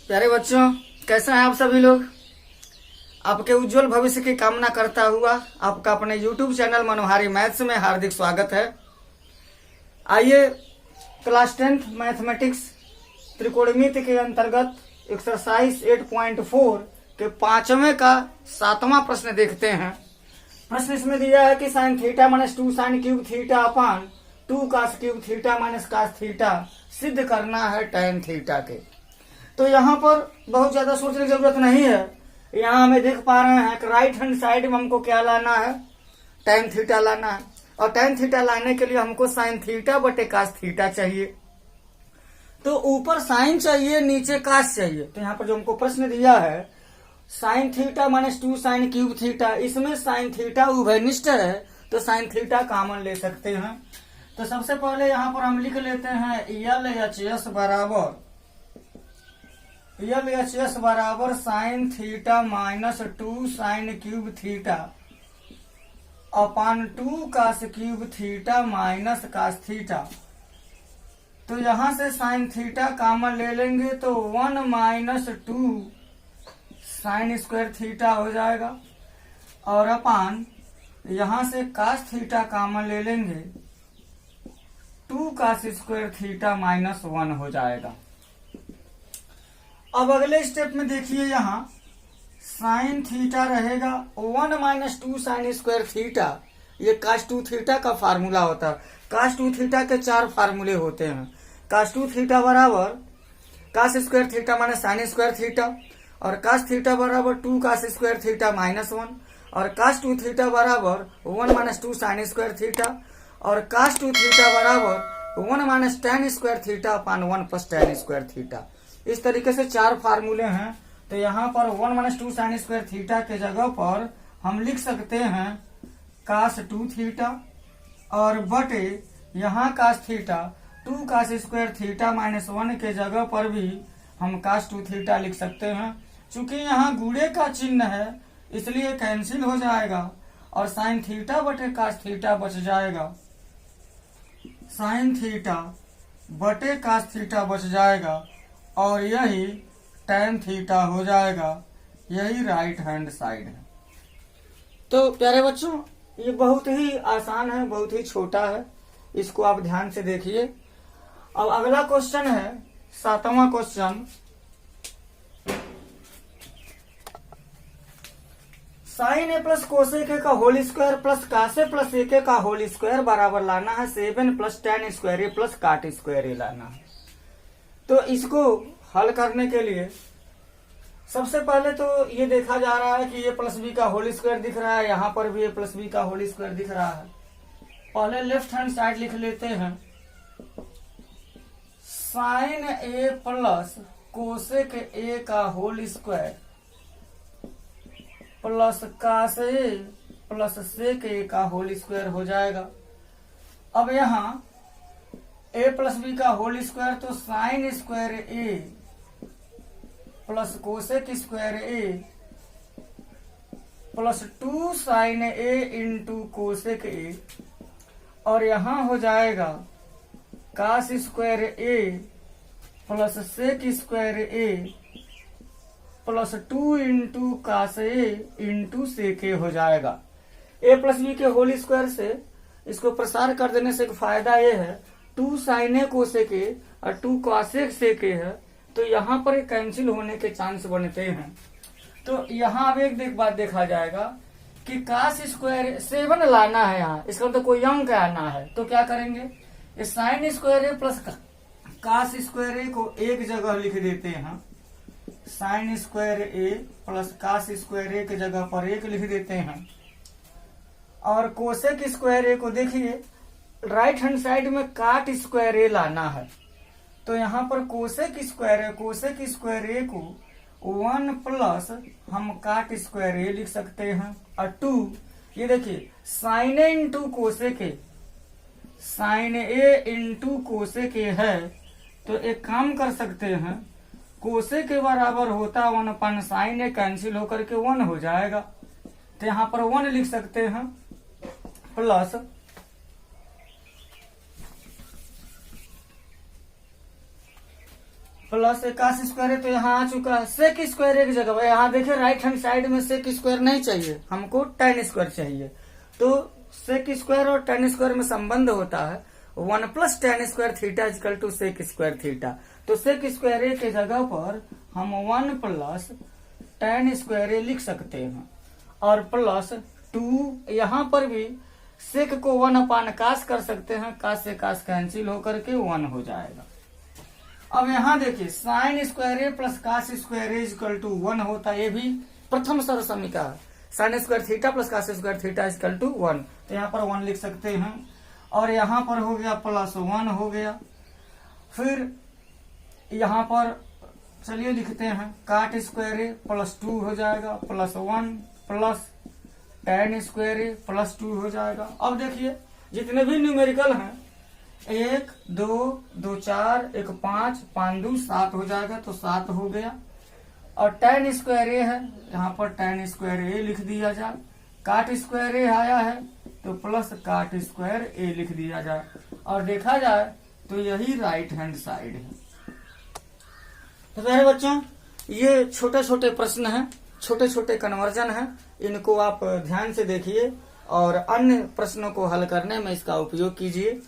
प्यारे बच्चों, कैसे हैं आप सभी लोग। आपके उज्जवल भविष्य की कामना करता हुआ आपका अपने YouTube चैनल मनोहारी मैथ्स में हार्दिक स्वागत है। आइए क्लास 10th मैथमेटिक्स त्रिकोणमिति के अंतर्गत एक्सरसाइज 8.4 के 5वें का 7वां प्रश्न देखते हैं। प्रश्न इसमें दिया है कि sine theta minus 2 sine cube theta upon 2 cos cube theta minus cos theta सिद्ध करना है tan थीटा के। तो यहाँ पर बहुत ज्यादा सोचने की जरूरत नहीं है। यहाँ हमें देख पा रहे हैं कि राइट हैंड साइड में हमको क्या लाना है, tan थीटा लाना है। और tan थीटा लाने के लिए हमको साइन थीटा बटे कास थीटा चाहिए। तो ऊपर साइन चाहिए, नीचे कास चाहिए। तो यहाँ पर जो हमको प्रश्न दिया है sign theta minus 2 sine cube theta, इसमें साइन थीटा उभयनिष्ठ है तो साइन थीटा कॉमन ले सकते हैं। तो सबसे पहले यहाँ पर हम लिख लेते हैं एल एच एस बराबर sine theta minus 2 sine cube theta upon 2 cos cube theta minus cos theta. तो यहां से साइन थीटा कॉमन ले लेंगे तो 1 माइनस 2 साइन स्क्वायर थीटा हो जाएगा और अपान यहां से कास थीटा कॉमन ले लेंगे 2 कास स्क्वायर थीटा माइनस 1 हो जाएगा। अब अगले स्टेप में देखिए, यहाँ साइन थीटा रहेगा 1 माइनस 2 साइन स्क्वायर थीटा। ये कास 2 थीटा का फार्मूला होता है। कास 2 थीटा के 4 फार्मूले होते हैं। कास 2 थीटा बराबर cos square theta minus sine square theta, और कास थीटा बराबर 2 कास स्क्वायर थीटा माइनस 1, और कास 2 थीटा बराबर 1 माइनस 2 साइन स्क्वायर थीटा, और कास 2 थीटा बराबर 1 माइनस tan स्क्वायर थीटा अपान 1 प्लस tan स्क्वायर थीटा। इस तरीके से 4 फार्मूले हैं। तो यहाँ पर 1 माइनस 2 साइन स्क्वायर थीटा के जगह पर हम लिख सकते हैं कास 2 थीटा, और बटे यहाँ cos theta 2 cos square theta minus 1 के जगह पर भी हम कास 2 थीटा लिख सकते हैं। चूंकि यहाँ गुणे का चिन्ह है इसलिए कैंसिल हो जाएगा और साइन थीटा बटे कास थीटा बच जाएगा। साइन थीटा बटे कास थीटा बच जाएगा और यही tan थीटा हो जाएगा। यही राइट हैंड साइड है। तो प्यारे बच्चों, ये बहुत ही आसान है, बहुत ही छोटा है। इसको आप ध्यान से देखिए। अब अगला क्वेश्चन है 7वां question. Sine A plus cosec A का होल स्क्वायर प्लस कासे प्लस एक का होल स्क्वायर बराबर लाना है 7 plus tan square A plus cot square A लाना है। तो इसको हल करने के लिए सबसे पहले तो ये देखा जा रहा है कि ये प्लस बी का होल स्क्वायर दिख रहा है, यहाँ पर भी ये प्लस बी का होल स्क्वायर दिख रहा है। पहले लेफ्ट हैंड साइड लिख लेते हैं sine A plus cosec A का whole square plus cos A plus sec A का होल स्क्वायर हो जाएगा। अब यहाँ a प्लस बी का होल स्क्वायर तो sine square A plus cosec square A plus 2 sine A into cosec A, और यहां हो जाएगा cos square A plus sec square A plus 2 into cos A into sec A हो जाएगा। a plus B के whole square से इसको प्रसार कर देने से एक फायदा ये है 2 साइन ए कोसेक ए और 2 कॉसेक सेक ए है, तो यहाँ पर कैंसिल होने के चांस बनते हैं। तो यहाँ अब एक बात देखा जाएगा कि कास स्क्वायर 7 लाना है, यहाँ इसका तो कोई अंक आना है। तो क्या करेंगे, sine square A plus cos square ए को एक जगह लिख देते हैं। Sign square A plus cos square ए की जगह पर 1 लिख देते हैं, और कोसेक स्क्वायर ए को देखिए राइट हैंड साइड में काट स्क्वायर ए लाना है। तो यहाँ पर कोसेक स्क्वायर ए को 1 प्लस हम काट स्क्वायर ए लिख सकते हैं, और 2 ये देखिए sine A into cosec A, sine A into cosec A है। तो एक काम कर सकते हैं, कोसेक के बराबर होता 1 अपन साइन ए कैंसिल होकर के 1 हो जाएगा। तो यहाँ पर 1 लिख सकते हैं प्लस कास स्क्वायर है तो यहाँ आ चुका है। सेक स्क्वायर एक जगह, यहाँ देखिए राइट हैंड साइड में सेक स्क्वायर नहीं चाहिए, हमको tan स्क्वायर चाहिए। तो सेक स्क्वायर और tan स्क्वायर में संबंध होता है 1 plus tan square theta equal to sec square theta. तो सेक स्क्वायर ए के जगह पर हम 1 प्लस tan स्क्वायर ए लिख सकते हैं और प्लस 2, यहाँ पर भी सेक को 1 अपान कास कर सकते हैं, कास से कास कैंसिल होकर के 1 हो जाएगा। अब यहाँ देखिए sine square A plus cos square A equal to 1 होता है, ये भी प्रथम सर्व समीका है। Sine square theta plus cos square theta equal to 1, तो यहाँ पर 1 लिख सकते हैं और यहाँ पर हो गया प्लस 1 हो गया। फिर यहाँ पर चलिए लिखते हैं काट स्क्वायर ए प्लस 2 हो जाएगा, plus 1 plus tan square A plus 2 हो जाएगा। अब देखिए जितने भी न्यूमेरिकल हैं 1 2 2 4 1 5 5 2 7 हो जाएगा, तो 7 हो गया। और tan स्क्वायर ए है, यहाँ पर tan स्क्वायर ए लिख दिया जाए। काट स्क्वायर ए आया है तो प्लस काट स्क्वायर ए लिख दिया जाए और देखा जाए तो यही राइट हैंड साइड है। तो प्यारे बच्चों, ये छोटे छोटे प्रश्न हैं, छोटे छोटे कन्वर्जन हैं, इनको आप ध्यान से देखिए और अन्य प्रश्नों को हल करने में इसका उपयोग कीजिए।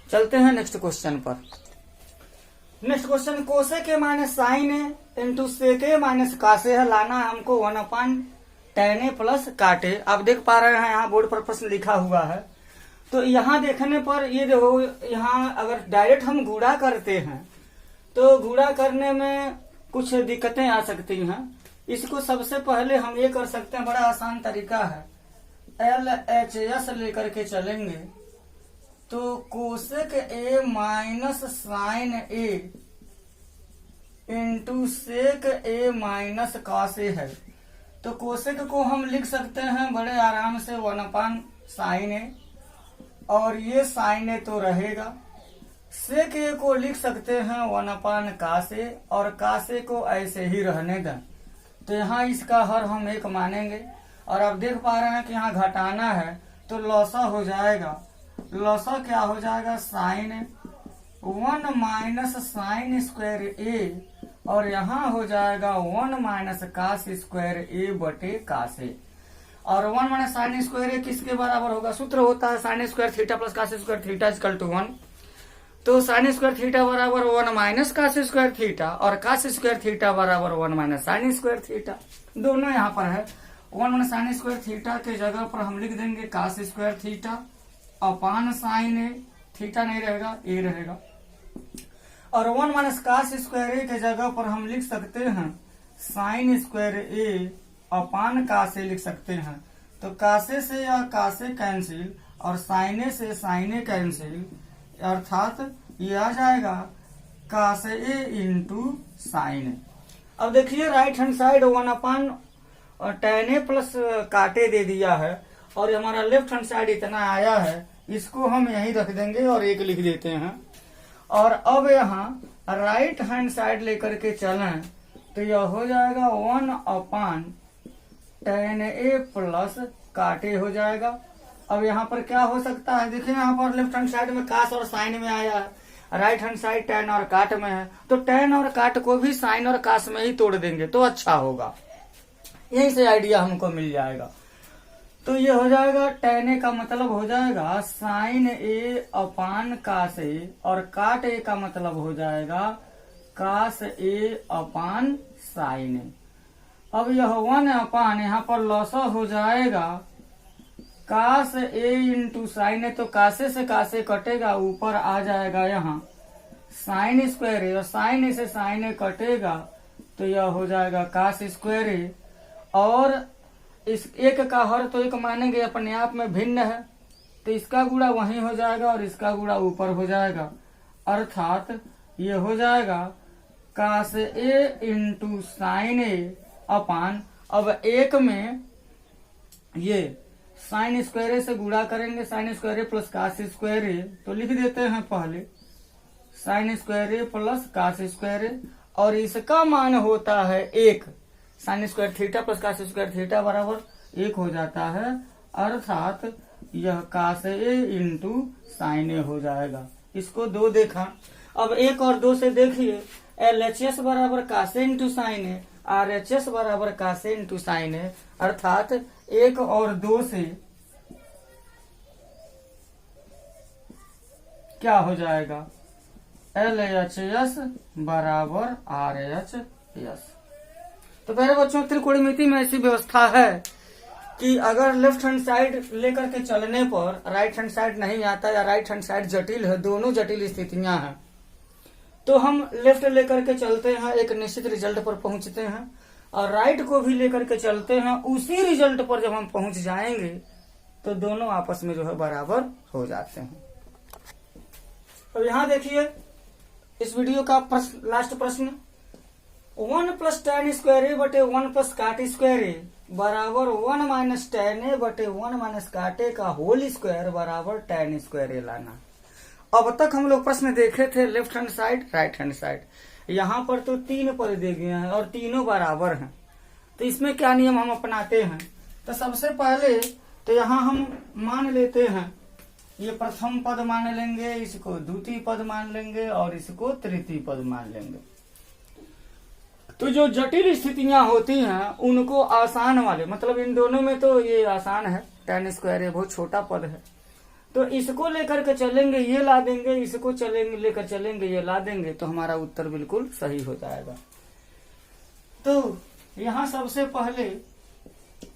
चलते हैं नेक्स्ट क्वेश्चन पर। Next question cosec A minus sine A into sec A minus cos A है, लाना है हमको 1 अपान tan ए प्लस काटे। आप देख पा रहे हैं यहाँ बोर्ड पर प्रश्न लिखा हुआ है। तो यहाँ देखने पर ये देखो, यहाँ अगर डायरेक्ट हम गुणा करते हैं तो गुणा करने में कुछ दिक्कतें आ सकती हैं। इसको सबसे पहले हम ये कर सकते हैं, बड़ा आसान तरीका है, LHS लेकर के चलेंगे तो cosec A minus sine A into sec A minus cos A है। तो कोसेक को हम लिख सकते हैं बड़े आराम से 1 अपान साइन ए, और ये साइन ए तो रहेगा। सेक ए को लिख सकते हैं 1 अपान कासे, और कासे को ऐसे ही रहने दें। तो यहाँ इसका हर हम 1 मानेंगे और आप देख पा रहे हैं कि यहाँ घटाना है तो लॉसा हो जाएगा। लॉसा क्या हो जाएगा, sign 1 minus sine square A, और यहाँ हो जाएगा 1 माइनस कास स्क्वायर ए बटे कासे। और 1 माइनस साइन स्क्वायर ए किसके बराबर होगा, सूत्र होता है sine square theta plus cos square theta equal to 1। तो साइन स्क्वायर थीटा बराबर 1 माइनस कास स्क्वायर थीटा और कास स्क्वायर थीटा बराबर 1 माइनस साइन स्क्वायर थीटा, दोनों यहाँ पर है। 1 माइनस साइन स्क्वायर थीटा के जगह पर हम लिख देंगे cos square theta upon sine A, theta नहीं रहेगा, ए रहेगा। और 1 माइनस कास स्क्वायर ए के जगह पर हम लिख सकते हैं साइन स्क्वायर ए अपान कासे लिख सकते हैं। तो कासे से या कासे कैंसिल और साइने से साइने कैंसिल, अर्थात ये आ जाएगा कासे ए इंटू साइन। अब देखिए राइट हैंड साइड 1 अपान tan ए प्लस काटे दे दिया है और हमारा लेफ्ट हैंड साइड इतना आया है, इसको हम यहीं रख देंगे और 1 लिख देते हैं। और अब यहाँ राइट हैंड साइड लेकर के चलें तो यह हो जाएगा 1 अपान tan ए प्लस काटे हो जाएगा। अब यहाँ पर क्या हो सकता है, देखिए यहाँ पर लेफ्ट हैंड साइड में कास और साइन में आया है, राइट हैंड साइड tan और काट में है, तो tan और काट को भी साइन और कास में ही तोड़ देंगे तो अच्छा होगा। यहीं से आइडिया हमको मिल जाएगा। तो ये हो जाएगा tan ए का मतलब हो जाएगा साइन ए अपान कास ए, और काट ए का मतलब हो जाएगा कास ए अपान साइन ए। अब यह 1 अपान यहाँ पर लॉसा हो जाएगा कास ए इंटू साइन ए, तो कासे से कासे कटेगा, ऊपर आ जाएगा यहाँ साइन स्क्वायर ए, और साइन ए से साइन ए कटेगा तो यह हो जाएगा कास स्क्वायर ए। और इस 1 का हर तो 1 मानेंगे, अपने आप में भिन्न है, तो इसका गुणा वहीं हो जाएगा और इसका गुणा ऊपर हो जाएगा, अर्थात ये हो जाएगा कास ए इंटू साइन ए अपान। अब 1 में ये साइन स्क्वायर ए से गुणा करेंगे, sine square A plus cos square A, तो लिख देते हैं पहले sine square A plus cos square A, और इसका मान होता है 1। Sine square theta plus cos square theta बराबर 1 हो जाता है, अर्थात यह कास ए इंटू साइन ए हो जाएगा। इसको 2 देखा। अब 1 और 2 से देखिए LHS बराबर कासे इंटू साइन ए, RHS बराबर कासे इंटू साइन ए, अर्थात 1 और 2 से क्या हो जाएगा, LHS बराबर RHS। तो पहले बच्चों त्रिकोणमिति में ऐसी व्यवस्था है कि अगर लेफ्ट हैंड साइड लेकर के चलने पर राइट हैंड साइड नहीं आता या राइट हैंड साइड जटिल है, दोनों जटिल स्थितियां हैं, तो हम लेफ्ट लेकर के चलते हैं, एक निश्चित रिजल्ट पर पहुंचते हैं, और राइट को भी लेकर के चलते हैं, उसी रिजल्ट पर जब हम पहुंच जाएंगे तो दोनों आपस में जो है बराबर हो जाते हैं। तो यहां देखिए इस वीडियो का लास्ट प्रश्न, 1 प्लस tan स्क्वायर ए बटे 1 प्लस काट स्क्वायर ए बराबर 1 माइनस tan ए बटे 1 माइनस काट ए का होल स्क्वायर बराबर tan स्क्वायर ए लाना। अब तक हम लोग प्रश्न देखे थे left hand side right hand side, यहाँ पर तो 3 पद दे गए हैं और तीनों बराबर हैं, तो इसमें क्या नियम हम अपनाते हैं। तो सबसे पहले तो यहाँ हम मान लेते हैं, ये प्रथम पद मान लेंगे, इसको द्वितीय पद मान लेंगे और इसको तृतीय पद मान लेंगे। तो जो जटिल स्थितियां होती हैं उनको आसान वाले, मतलब इन दोनों में तो ये आसान है, tan स्क्वायर है बहुत छोटा पद है, तो इसको लेकर के चलेंगे ये ला देंगे, इसको चलेंगे लेकर चलेंगे ये ला देंगे, तो हमारा उत्तर बिल्कुल सही हो जाएगा। तो यहाँ सबसे पहले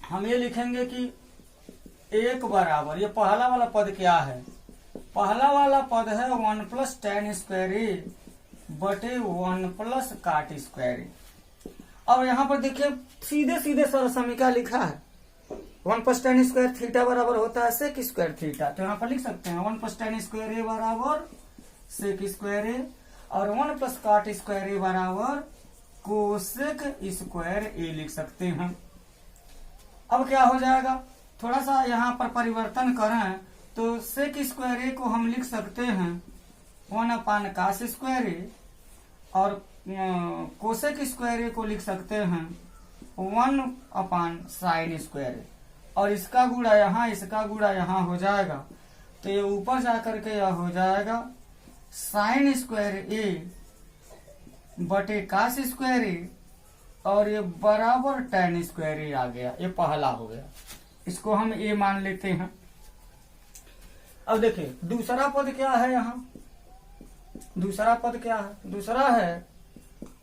हम ये लिखेंगे कि 1 बराबर, ये पहला वाला पद क्या है, पहला वाला पद है 1 प्लस tan स्क्वायर ए बटे 1 प्लस काट स्क्वायर ए। अब यहाँ पर देखिए सीधे सीधे सरसमीका लिखा है, 1 प्लस tan स्क्वायर थीटा बराबर होता है सेक स्क्वायर थीटा, तो यहाँ पर लिख सकते हैं 1 प्लस tan स्क्वायर ए बराबर सेक स्क्वायर ए, और 1 प्लस काट स्क्वायर ए बराबर कोसेक स्क्वायर ए लिख सकते हैं। अब क्या हो जाएगा, थोड़ा सा यहाँ पर परिवर्तन करें तो सेक स्क्वायर ए को हम लिख सकते हैं 1 अपान कास स्क्वायर ए, और कोसेक स्क्वायर ए को लिख सकते हैं 1 अपान साइन स्क्वायर ए, और इसका गुणा यहाँ इसका गुणा यहाँ हो जाएगा, तो ये ऊपर जाकर के यह हो जाएगा साइन स्क्वायर ए बटे कास स्क्वायर ए, और ये बराबर tan स्क्वायर ए आ गया, ये पहला हो गया, इसको हम ए मान लेते हैं। अब देखिए दूसरा पद क्या है, यहाँ दूसरा पद क्या है, दूसरा है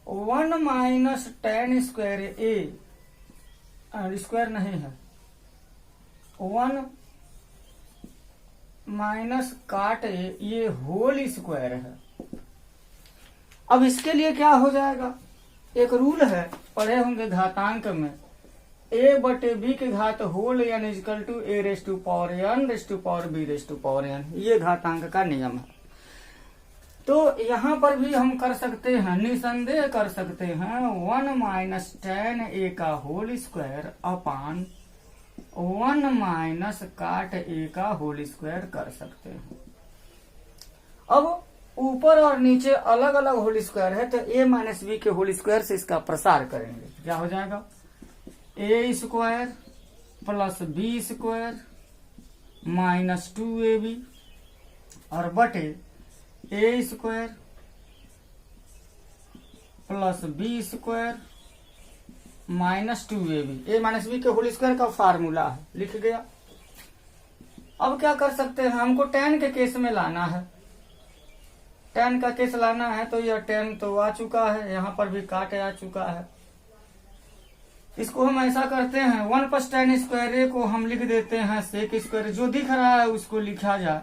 1 माइनस tan स्क्वायर ए, स्क्वायर नहीं है, 1 माइनस काट ए, ये होल स्क्वायर है। अब इसके लिए क्या हो जाएगा, एक रूल है पढ़े होंगे घातांक में, a बटे b के घात whole n equal to a raise to power n raise to power b raise to power n, ये घातांक का नियम है। तो यहाँ पर भी हम कर सकते हैं, निसंदेह कर सकते हैं 1 माइनस tan a का होल स्क्वायर अपान 1 माइनस काट a का होल स्क्वायर कर सकते हैं। अब ऊपर और नीचे अलग अलग होल स्क्वायर है, तो a माइनस b के होल स्क्वायर से इसका प्रसार करेंगे, क्या हो जाएगा a square plus b square minus 2ab, और बटे a square plus b square minus 2ab, a minus b के होल स्क्वायर का फार्मूला है, लिख गया। अब क्या कर सकते हैं, हमको tan के केस में लाना है, tan का केस लाना है, तो यह tan तो आ चुका है, यहाँ पर भी काट आ चुका है। इसको हम ऐसा करते हैं 1 प्लस tan स्क्वायर ए को हम लिख देते हैं सेक स्क्वायर, जो दिख रहा है उसको लिखा जाए,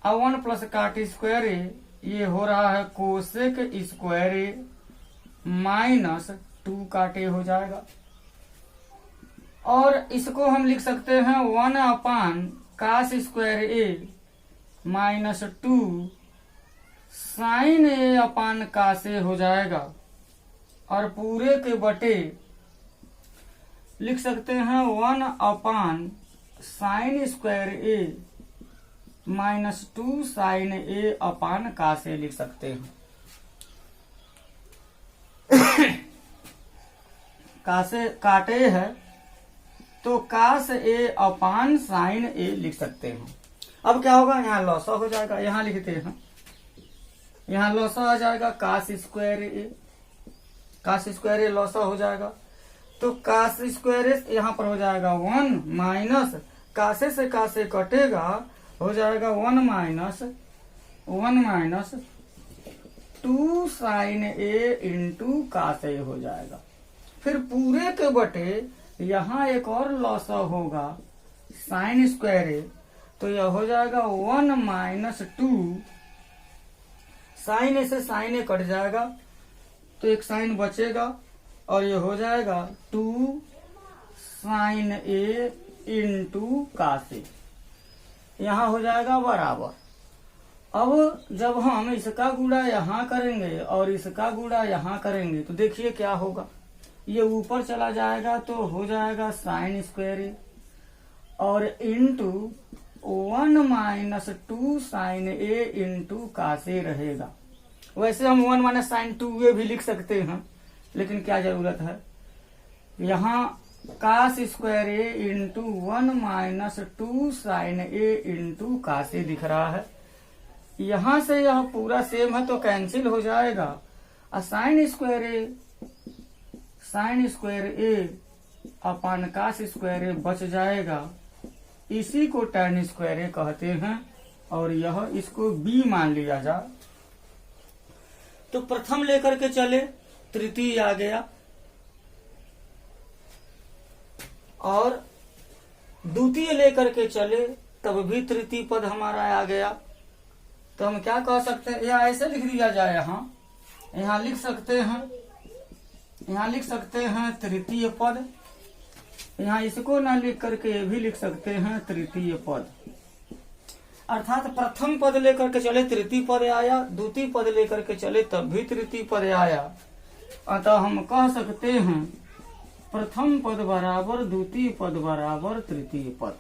और 1 प्लस काट स्क्वायर ए ये हो रहा है कोसेक स्क्वायर ए माइनस 2 काट ए हो जाएगा, और इसको हम लिख सकते हैं 1 अपान कास स्क्वायर ए माइनस 2 साइन ए अपान कास ए हो जाएगा, और पूरे के बटे लिख सकते हैं 1 अपान साइन स्क्वायर ए माइनस 2 साइन ए अपान कास ए लिख सकते हैं। कासे काटे है तो कास ए अपान साइन ए लिख सकते हैं। अब क्या होगा, यहाँ लॉसा हो जाएगा, यहाँ लिखते हैं यहाँ लॉसा आ जाएगा कास स्क्वायर ए, कास स्क्वायर ए लॉसा हो जाएगा। तो कास स्क्वायर ए यहाँ पर हो जाएगा 1 माइनस कासे से कासे कटेगा, हो जाएगा 1 minus 2 sine A into cos ए हो जाएगा। फिर पूरे के बटे यहाँ एक और लॉसा होगा साइन स्क्वायर ए, तो यह हो जाएगा 1 माइनस 2 साइन ए से साइन ए कट जाएगा, तो एक साइन बचेगा और ये हो जाएगा 2 साइन ए इंटू कास ए, यहाँ हो जाएगा बराबर। अब जब हम इसका गुणा यहाँ करेंगे और इसका गुणा यहाँ करेंगे तो देखिए क्या होगा, ये ऊपर चला जाएगा तो हो जाएगा साइन स्क्वायर ए और into 1 minus 2 sine A into cos ए रहेगा। वैसे हम 1 माइनस साइन 2 ए भी लिख सकते हैं, लेकिन क्या जरूरत है, यहाँ कास square A into 1 minus 2 sine A into cos ए दिख रहा है। यहां से यह पूरा सेम है तो कैंसिल हो जाएगा, और साइन स्क्वायर ए अपान कास स्क्वायर ए बच जाएगा। इसी को टैन स्क्वायर ए कहते हैं और यह इसको बी मान लिया जाए। तो प्रथम लेकर के चले तृतीय आ गया और द्वितीय लेकर के चले तब भी तृतीय पद हमारा आ गया। तो हम क्या कह सकते हैं, या ऐसे लिख दिया जाए, यहाँ लिख सकते हैं तृतीय पद, यहाँ इसको ना लिख करके ये भी लिख सकते हैं तृतीय पद। अर्थात प्रथम पद लेकर के चले तृतीय पद आया, द्वितीय पद लेकर के चले तब भी तृतीय पद आया। अतः हम कह सकते हैं प्रथम पद बराबर द्वितीय पद बराबर तृतीय पद।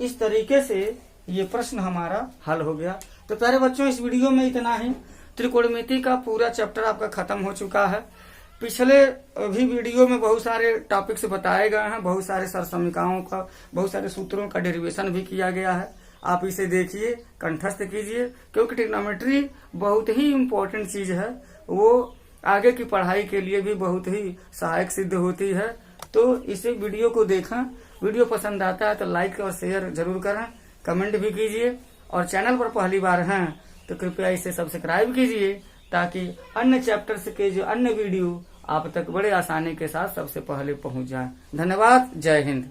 इस तरीके से ये प्रश्न हमारा हल हो गया। तो प्यारे बच्चों, इस वीडियो में इतना ही। त्रिकोणमिति का पूरा चैप्टर आपका खत्म हो चुका है। पिछले भी वीडियो में बहुत सारे टॉपिक्स बताए गए हैं, बहुत सारे सरसमीकाओं का, बहुत सारे सूत्रों का डेरिवेशन भी किया गया है। आप इसे देखिए, कंठस्थ कीजिए, क्योंकि ट्रिग्नोमेट्री बहुत ही इम्पोर्टेंट चीज है, वो आगे की पढ़ाई के लिए भी बहुत ही सहायक सिद्ध होती है। तो इसे वीडियो को देखें, वीडियो पसंद आता है तो लाइक और शेयर जरूर करें, कमेंट भी कीजिए, और चैनल पर पहली बार हैं तो कृपया इसे सब्सक्राइब कीजिए, ताकि अन्य चैप्टर्स के जो अन्य वीडियो आप तक बड़े आसानी के साथ सबसे पहले पहुंच जाएं। धन्यवाद। जय हिंद।